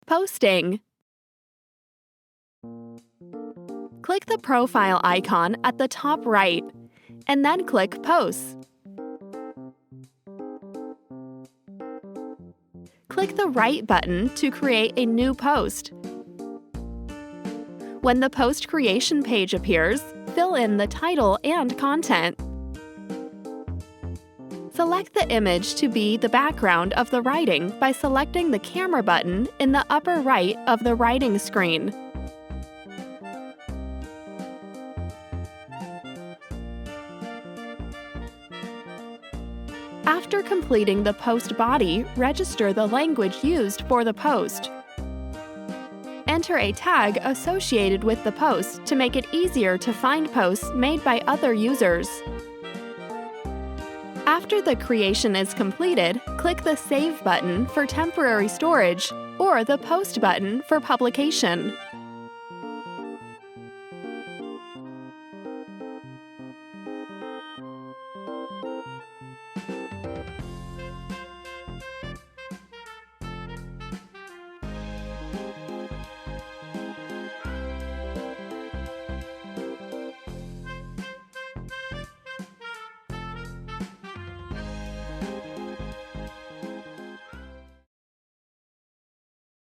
Posting. Click the profile icon at the top right, and then click Posts. Click the Write button to create a new post. When the post creation page appears, fill in the title and content. Select the image to be the background of the writing by selecting the camera button in the upper right of the writing screen. After completing the post body, register the language used for the post. Enter a tag associated with the post to make it easier to find posts made by other users. After the creation is completed, click the Save button for temporary storage or the Post button for publication.